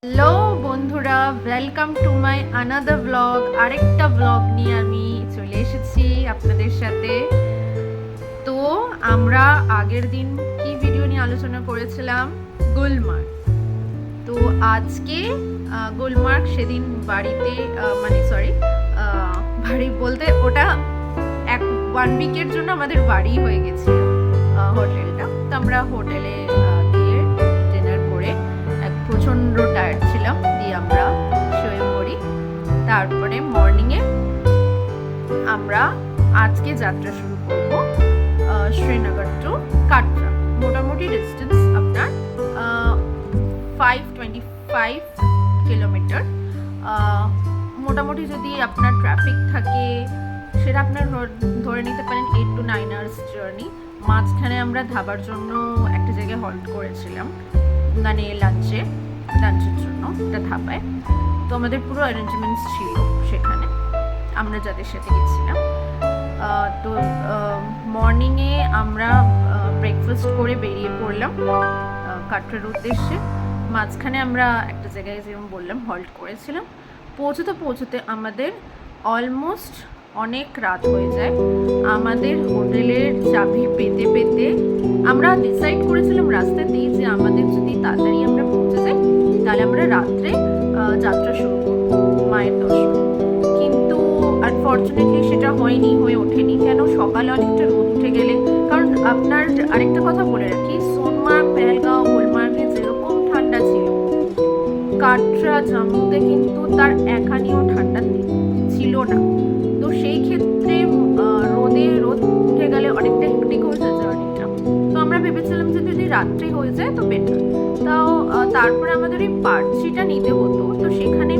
Hello বন্ধুরা, welcome to my another blog. আরেকটা blog নিয়ে আমি চলে এসেছি আপনাদের সাথে। তো আমরা আগের দিন কি ভিডিও নিয়ে আলোচনা করেছিলাম, গুলমার্গ। তো আজকে গুলমার্গ সেদিন বাড়িতে বাড়ি বলতে ওটা ওয়ান উইকের জন্য আমাদের বাড়ি হয়ে গেছে হোটেলটা। তো আমরা হোটেলে গিয়ে ডিনার করে প্রচণ্ড টায়ার্ড ছিলাম, দিয়ে আমরা শুয়ে পড়ি। তারপরে মর্নিংয়ে আমরা আজকে যাত্রা শুরু করব শ্রীনগর টু কাটরা। মোটামুটি ডিস্টেন্স আপনার 525 কিলোমিটার। মোটামুটি যদি আপনার ট্রাফিক থাকে সেটা আপনার ধরে নিতে পারেন 8 to 9 hours জার্নি। মাঝখানে আমরা ধাবার জন্য একটা জায়গায় হল্ট করেছিলাম, মানে লাঞ্চের জন্য একটা ধাবায়। তো আমাদের পুরো অ্যারেঞ্জমেন্টস ছিল সেখানে, আমরা যাদের সাথে গেছিলাম। তো মর্নিংয়ে আমরা ব্রেকফাস্ট করে বেরিয়ে পড়লাম কাটরার উদ্দেশ্যে। মাঝখানে আমরা একটা জায়গায় যেরকম বললাম হল্ট করেছিলাম। পৌঁছতে আমাদের অলমোস্ট অনেক রাত হয়ে যায়। আমাদের হোটেলের চাবি পেতে পেতে আমরা ডিসাইড করেছিলাম রাস্তাতেই যে আমাদের যদি তাড়াতাড়ি আমরা পৌঁছে যাই তাহলে আমরা রাত্রে যাত্রা শুরু করব মায়ের দর্শন। কিন্তু আনফর্চুনেটলি সেটা হয়ে ওঠেনি। কেন? সকালে অনেকটা রোদ উঠে গেলে, কারণ আপনার আরেকটা কথা বলে রাখি, সোনমার্গ, পেহেলগাঁও, গুলমার্গে যেরকম ঠান্ডা ছিল, কাটরা জম্মুতে কিন্তু তার একানিও ঠান্ডা ছিল না। তো সেই ক্ষেত্রে রোদ উঠে গেলে অনেকটা হেক্টিক হয়ে যায় জার্নিটা। তো আমরা ভেবেছিলাম যে যদি রাত্রে হয়ে যায় তো বেটার। তাও তারপরে আমাদের ওই পার্চিটা নিতে হতো। তো সেখানে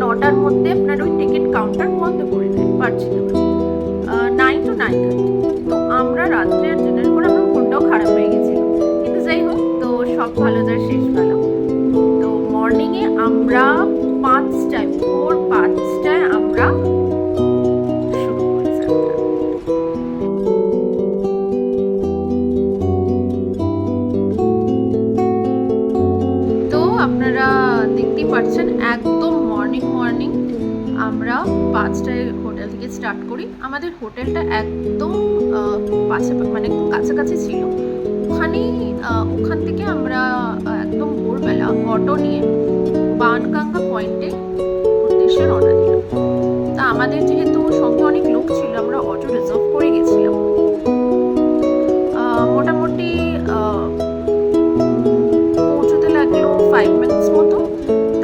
9টার মধ্যে আপনার ওই টিকিট কাউন্টার বন্ধ করে দেয় পার্চি দেওয়া, 9 to 9:30। তো আমরা রাত্রে আর ডিনার করে আমার মনটাও খারাপ হয়ে গেছিল। কিন্তু যাই হোক, তো সব ভালো যায় শেষ ভালো। তো মর্নিংয়ে আমরা ভোর 5টায় আমরা শুরু করি যাত্রা। তো আপনারা দেখতেই পাচ্ছেন একদম মর্নিং আমরা 5টায় হোটেল থেকে স্টার্ট করি। আমাদের হোটেলটা একদম মানে একদম কাছাকাছি ছিল। ওখান থেকে আমরা একদম ভোরবেলা অটো নিয়ে বানগাঙ্গা পয়েন্টে উদ্দেশ্যে রওনা দিলাম। তা আমাদের যেহেতু সঙ্গে অনেক লোক ছিল, আমরা অটো রিজার্ভ করে গেছিলাম। মোটামুটি পৌঁছতে লাগলো 5 minutes মতো।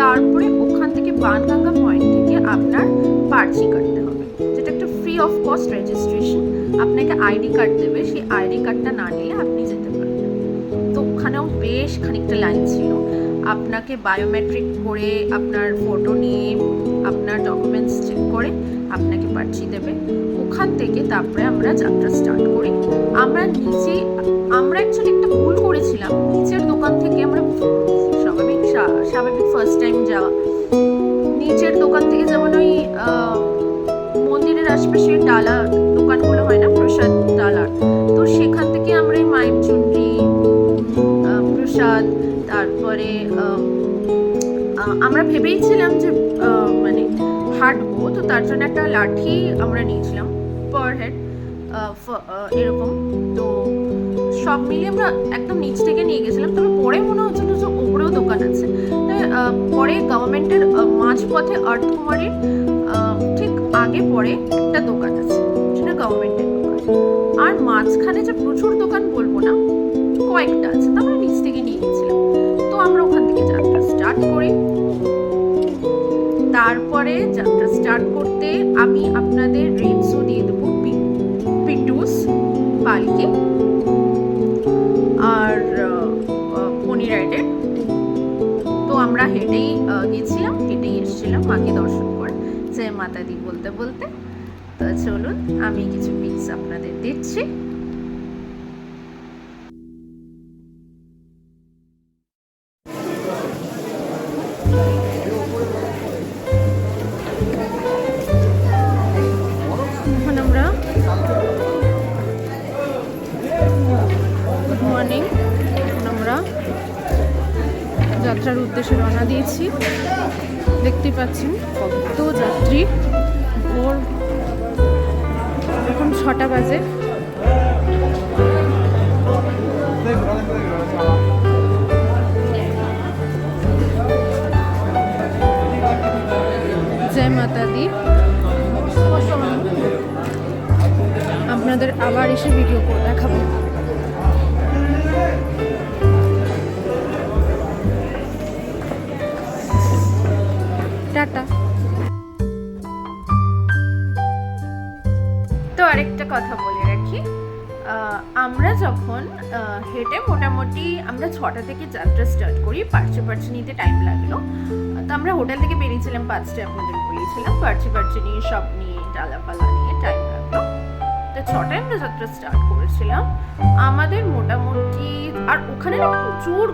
তারপরে ওখান থেকে বানগাঙ্গা পয়েন্ট থেকে আপনার পার্চি কাটতে হবে, যেটা একটা ফ্রি অফ কস্ট রেজিস্ট্রেশন। আপনাকে আইডি কার্ড দেবে, সেই আইডি কার্ডটা না নিলে আপনি যেতে পারবেন। তো ওখানেও বেশ খানিকটা লাইন ছিল। আপনাকে বায়োমেট্রিক করে আপনার ফটো নিয়ে আপনার ডকুমেন্টস চেক করে আপনাকে পার্চি দেবে। ওখান থেকে তারপরে আমরা যাত্রা স্টার্ট করি। আমরা অ্যাকচুয়ালি একটা ভুল করেছিলাম। নিচের দোকান থেকে আমরা স্বাভাবিক ফার্স্ট টাইম যাওয়া, নিচের দোকান থেকে যেমন ওই মন্দিরের আশপাশে ডালা দোকানগুলো হয় না, প্রসাদ ডালার, তো সেখান থেকে আমরা এই মায়ের চুনরি, প্রসাদ, তারপরে আমরা ভেবেইছিলাম যে মানে হাঁটবো, তো তার জন্য একটা লাঠি আমরা নিয়েছিলাম পার হেড এরকম। তো সব মিলিয়ে আমরা একদম নিচ থেকে নিয়ে গেছিলাম। তবে পরে মনে হচ্ছিল যে ওপরেও দোকান আছে। পরে গভর্নমেন্টের মাঝপথে আর্থকুমারীর ঠিক আগে পরে একটা দোকান আছে, সেটা গভর্নমেন্টের দোকান। আর মাঝখানে যে প্রচুর দোকান বলবো না, কয়েকটা আছে, তো আমরা নিচ থেকে নিয়ে গেছিলাম। তো আমরা ওখান থেকে যাত্রা স্টার্ট করি। তারপরে যাত্রা স্টার্ট করতে আমি আপনাদের রেটসও দিয়ে দেবো, পিটুস, পালকি আর পনি রাইডের। তো আমরা হেঁটেই গেছিলাম, হেঁটেই এসেছিলাম মাকে দর্শন করে, জয় মাতা দি বলতে বলতে। তো চলুন আমি কিছু পিকস আপনাদের দিচ্ছি। এখন আমরা গুড মর্নিং, আমরা যাত্রার উদ্দেশ্যে রওনা দিয়েছি। দেখতে পাচ্ছেন কত যাত্রী। ভোর এখন 6টা বাজে। জয় মাতা দি। আপনাদের আবার এসে ভিডিও করে দেখাবো। টাটা। তো আরেকটা কথা বলে রাখি, আমরা যখন হেঁটে মোটামুটি আমরা 6টা থেকে যাত্রা স্টার্ট করি। পার্চে নিতে টাইম লাগলো। তো আমরা হোটেল থেকে বেরিয়েছিলাম 5টায়, আপনাদের বলেছিলাম। পার্চে নিয়ে সব নিয়ে ডালাপালা নিয়ে টাইম লাগলো। তো 6টায় আমরা যাত্রা স্টার্ট করেছিলাম। আমাদের মোটামুটি, আর ওখানে না প্রচুর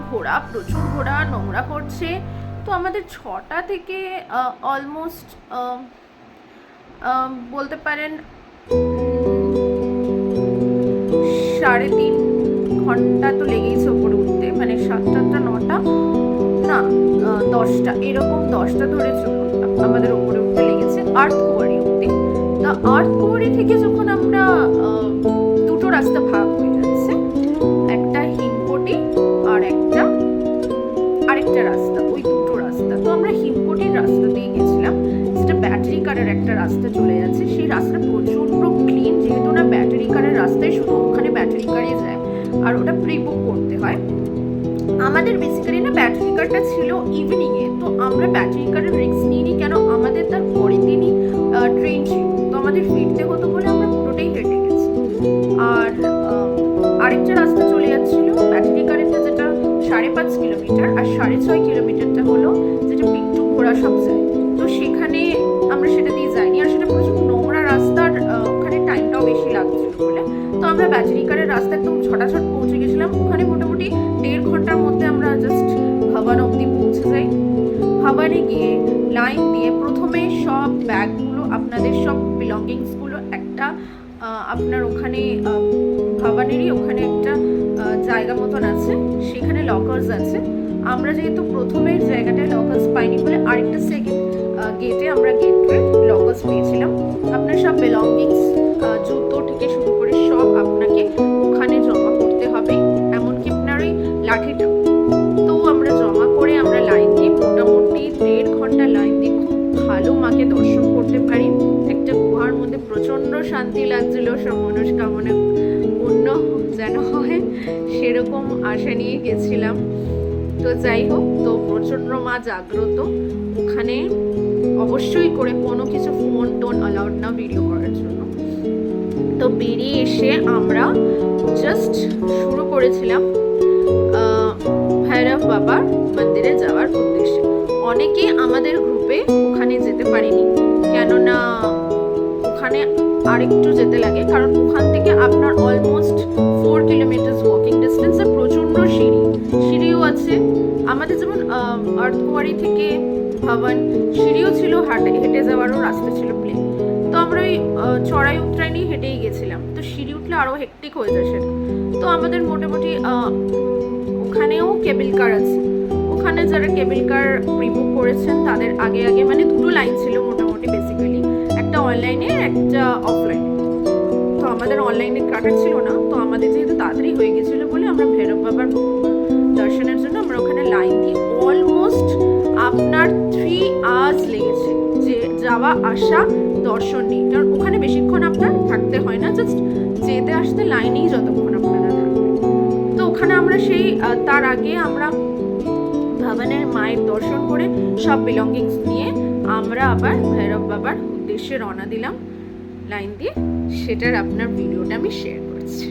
ঘোড়া নোংরা করছে। তো আমাদের 6টা থেকে অলমোস্ট বলতে পারেন 3.5 ঘন্টা তো লেগেইছে ওপরে উঠতে। মানে 7টা 9টা না 10টা, এরকম 10টা ধরে আমাদের ওপরে উঠতে লেগেছে আর্থকুয়ারি অব্দি। তা আর্থকুয়ারি থেকে যখন আমরা দুটো রাস্তা ভাগ হয়ে যাচ্ছে, একটা হিমকোটি আর আরেকটা রাস্তা, ওই দুটো রাস্তা। তো আমরা হিমকোটির রাস্তা দিয়ে গেছিলাম, যেটা ব্যাটারি কারের একটা রাস্তা চলে যাচ্ছে। সেই রাস্তাটা প্রচন্ড ক্লিন, যেহেতু না ব্যাটারি কারের রাস্তায় শুধু ওখানে ব্যাটারি কারই যায়, আর ওটা প্রি বুক করতে হয়। আমাদের বেসিক্যালি না ব্যাটারি কারটা ছিল ইভিনিংয়ে। তো আমরা ব্যাটারি কারের রিস্ক নিইনি, কেন আমাদের তার পরের দিনই ট্রেন ছিল। তো আমাদের ফিরতে হতো বলে আমরা পুরোটাই হেঁটে গেছি। আর আরেকটা রাস্তা চলে যাচ্ছিল ব্যাটারি কারেরটা, যেটা 5.5 কিলোমিটার, আর 6.5 কিলোমিটারটা হলো যেটা পিন্টু ঘোড়া সব যায়। তো সেখানে আমরা সেটা দিয়ে যাইনি, আর সেটা প্রচুর নোংরা রাস্তার, ওখানে টাইমটাও বেশি লাগছিল বলে। তো আমরা ব্যাটারি কারের রাস্তা একদম ছটাছট পৌঁছে গেছিলাম। ওখানে মোটামুটি 1.5 ঘন্টার মধ্যে আমরা জাস্ট ভাবান অবধি পৌঁছে যাই। ভাবানে গিয়ে লাইন দিয়ে প্রথমে সব ব্যাগগুলো, আপনাদের সব বিলঙ্গিংসগুলো একটা আপনার ওখানে ভাবানেরই ওখানে একটা জায়গা মতন আছে, সেখানে লকার্স আছে। আমরা যেহেতু প্রথমের জায়গাটায় লকার্স পাইনি বলে আরেকটা সেকেন্ড গেটে আমরা লকার্স পেয়েছিলাম। আপনার সব বিলঙ্গিংস, জুতো থেকে শুরু করে সব আপনাকে ওখানে জমা করতে হবে, এমনকি আপনার ওই লাঠিটা। তো আমরা জমা করে আমরা লাইন দিয়ে মোটামুটি 1.5 ঘন্টা লাইন দিয়ে খুব ভালো মাকে দর্শন করতে পারি। একটা গুহার মধ্যে প্রচণ্ড শান্তি লাগছিল, সব মনস্কামনা পূর্ণ যেন হয় সেরকম আশা নিয়ে গেছিলাম। তো যাই হোক, তো প্রচণ্ড মা জাগ্রত। ওখানে অবশ্যই করে কোনো কিছু ফোন টোন অ্যালাউড না ভিডিও করার জন্য। তো বেরিয়ে এসে আমরা জাস্ট শুরু করেছিলাম ভৈরব বাবার মন্দিরে যাওয়ার উদ্দেশ্যে। অনেকে আমাদের গ্রুপে ওখানে যেতে পারেনি, কেননা ওখানে আরেকটু যেতে লাগে, কারণ ওখান থেকে আপনার অলমোস্ট 4 কিলোমিটার ওয়াকিং ডিস্টেন্স, আর প্রচণ্ড সিঁড়িও আছে। আমাদের যেমন আর্থকুয়ারি থেকে ভবন সিঁড়িও ছিল, হেঁটে যাওয়ারও রাস্তা ছিল প্লেন। তো আমরা ওই চড়াই উতরাই নিয়ে হেঁটেই গেছিলাম। তো সিঁড়ি উঠলে আরও হেক্টিক হয়ে যায় সেটা। তো আমাদের মোটামুটি ওখানেও কেবল কার আছে। ওখানে যারা কেবল কার প্রিবুক করেছেন তাদের আগে মানে দুটো লাইন ছিল মোটামুটি বেসিক্যালি, একটা অনলাইনে একটা অফলাইনে। তো আমাদের অনলাইনে কাটার ছিল না, তো আমাদের যেহেতু তাড়াতাড়ি হয়ে গেছিলো বলে আমরা ভৈরব বাবার দর্শনের জন্য আমরা ওখানে লাইন দিই। অলমোস্ট আপনার 3 আওয়ার্স লেগেছে যে যাওয়া আসা দর্শন নিয়ে, কারণ ওখানে বেশিক্ষণ আপনার থাকতে হয় না, জাস্ট যেতে আসতে লাইনেই যতক্ষণ আপনারা থাকবেন। তো ওখানে আমরা সেই তার আগে আমরা ভবনের মায়ের দর্শন করে সব বিলঙ্গিংস নিয়ে আমরা আবার ভৈরব বাবার উদ্দেশ্যে রওনা দিলাম লাইন দিয়ে। সেটার আপনার ভিডিওটা আমি শেয়ার করছি।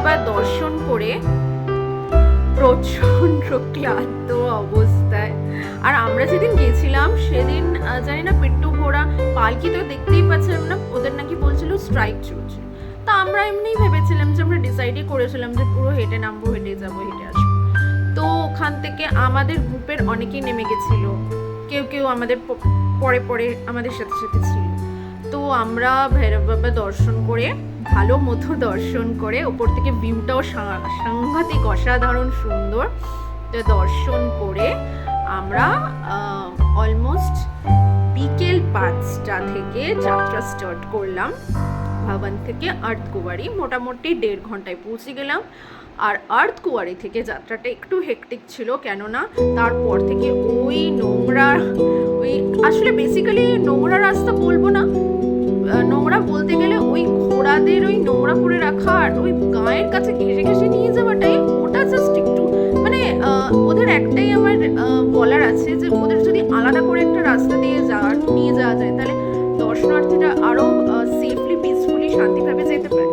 বাবা দর্শন করে প্রচন্ড ক্লান্ত অবস্থায়। আর আমরা যেদিন গেছিলাম সেদিন জানি না পিট্টু ঘোড়া পালকি তো দেখতেই পাচ্ছিলাম না, ওদের নাকি বলছিল স্ট্রাইক চলছে। তা আমরা এমনিই ভেবেছিলাম যে আমরা ডিসাইডই করেছিলাম যে পুরো হেঁটে নামবো, হেঁটে যাবো, হেঁটে আসবো। তো ওখান থেকে আমাদের গ্রুপের অনেকেই নেমে গেছিল, কেউ কেউ আমাদের পরে পরে আমাদের সাথে সাথে ছিল। তো আমরা ভৈরব বাবা দর্শন করে, ভালো মতো দর্শন করে, ওপর থেকে ভিউটাও সাংঘাতিক অসাধারণ সুন্দর, তো দর্শন করে আমরা অলমোস্ট বিকেল 5টা থেকে যাত্রা স্টার্ট করলাম ভবন থেকে আর্থকুয়ারি। মোটামুটি 1.5 ঘন্টায় পৌঁছে গেলাম। আর আর্থকুয়ারি থেকে যাত্রাটা একটু হেক্টিক ছিল, কেননা তারপর থেকে ওই নোংরা, ওই আসলে বেসিক্যালি নোংরা রাস্তা বলবো না, নোংরা বলতে গেলে ওই ঘোড়াদের ওই নোংরা করে রাখা আর ওই গায়ের কাছে ঘেসে ঘেসে নিয়ে যাওয়াটাই, ওটা জাস্ট একটু মানে ওদের একটাই আমার বলার আছে যে ওদের যদি আলাদা করে একটা রাস্তা দিয়ে নিয়ে যাওয়া যায় তাহলে দর্শনার্থীরা আরও সেফলি পিসফুলি শান্তিভাবে যেতে পারে।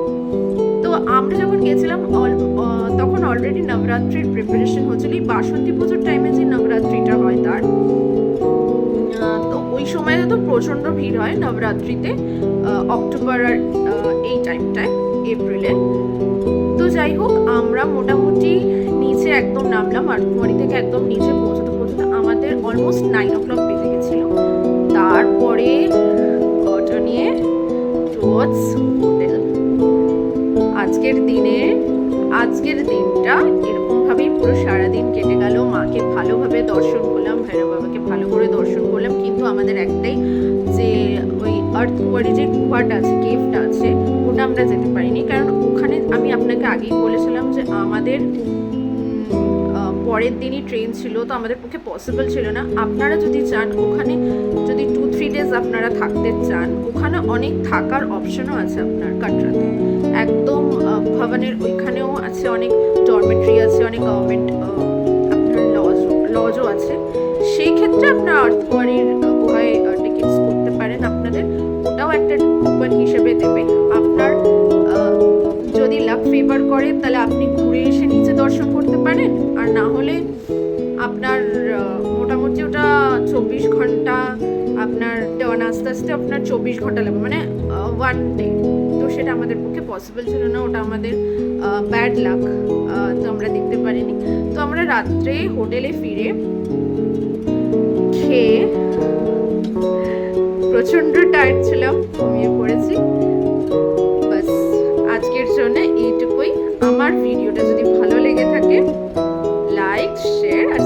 তো আমরা যখন গেছিলাম তখন অলরেডি নবরাত্রির প্রিপারেশন হচ্ছিল, এই বাসন্তী পুজোর টাইমে যে নবরাত্রিটা হয় তার, তো ওই সময়তে তো প্রচণ্ড ভিড় হয় নবরাত্রিতে, অক্টোবর আর এই টাইমটায়, এপ্রিলে। তো যাই হোক, আমরা মোটামুটি নিচে একদম নামলাম, আর্থকুয়ারি থেকে একদম নিচে পৌঁছতে পৌঁছতে আমাদের অলমোস্ট 9 o'clock বেজে গেছিলো। তারপরে অটো নিয়ে টুয়ার্ডস হোটেল। আজকের দিনটা এরকমভাবেই পুরো সারাদিন কেটে গেল। মাকে ভালোভাবে দর্শন করলাম, ভৈরব বাবাকে ভালো করে দর্শন করলাম, কিন্তু আমাদের একটাই যে ওই আর্থকুয়ারি যে গুহাটা আছে, কেভটা আছে, ওটা আমরা যেতে পারিনি, কারণ ওখানে আমি আপনাকে আগেই বলেছিলাম যে আমাদের পরের দিনই ট্রেন ছিল, তো আমাদের পক্ষে পসিবল ছিল না। আপনারা যদি চান, ওখানে যদি 2-3 days আপনারা থাকতে চান, ওখানে অনেক থাকার অপশনও আছে আপনার কাটরাতে। একদম ভবনের ওইখানেও আছে, অনেক ডরমেটরি আছে, অনেক গভর্নমেন্ট আপনার লজও আছে। সেই ক্ষেত্রে আপনার আর্থকুয়ারির গুহায় টিকিটস করতে পারেন আপনাদের, ওটাও একটা কুপন হিসেবে দেবে। আপনার যদি লাক ফেভার করে তাহলে আপনি ঘুরে এসে নিচে দর্শন করতে পারেন, আর না হলে আপনার মোটামুটি ওটা 24 ঘন্টা, আপনার টার্ন আস্তে আস্তে আপনার 24 ঘন্টা লাগবে, মানে 1 day। তো সেটা আমাদের পক্ষে পসিবল ছিল না, ওটা আমাদের ব্যাড লাক, তো আমরা দেখতে পারিনি। তো আমরা রাত্রে হোটেলে ফিরে খেয়ে প্রচণ্ড টায়ার্ড ছিলাম, ঘুমিয়ে পড়েছি। বাস আজকের জন্য এইটুকুই। আমার ভিডিওটা যদি ভালো লেগে থাকে, লাইক, শেয়ার আর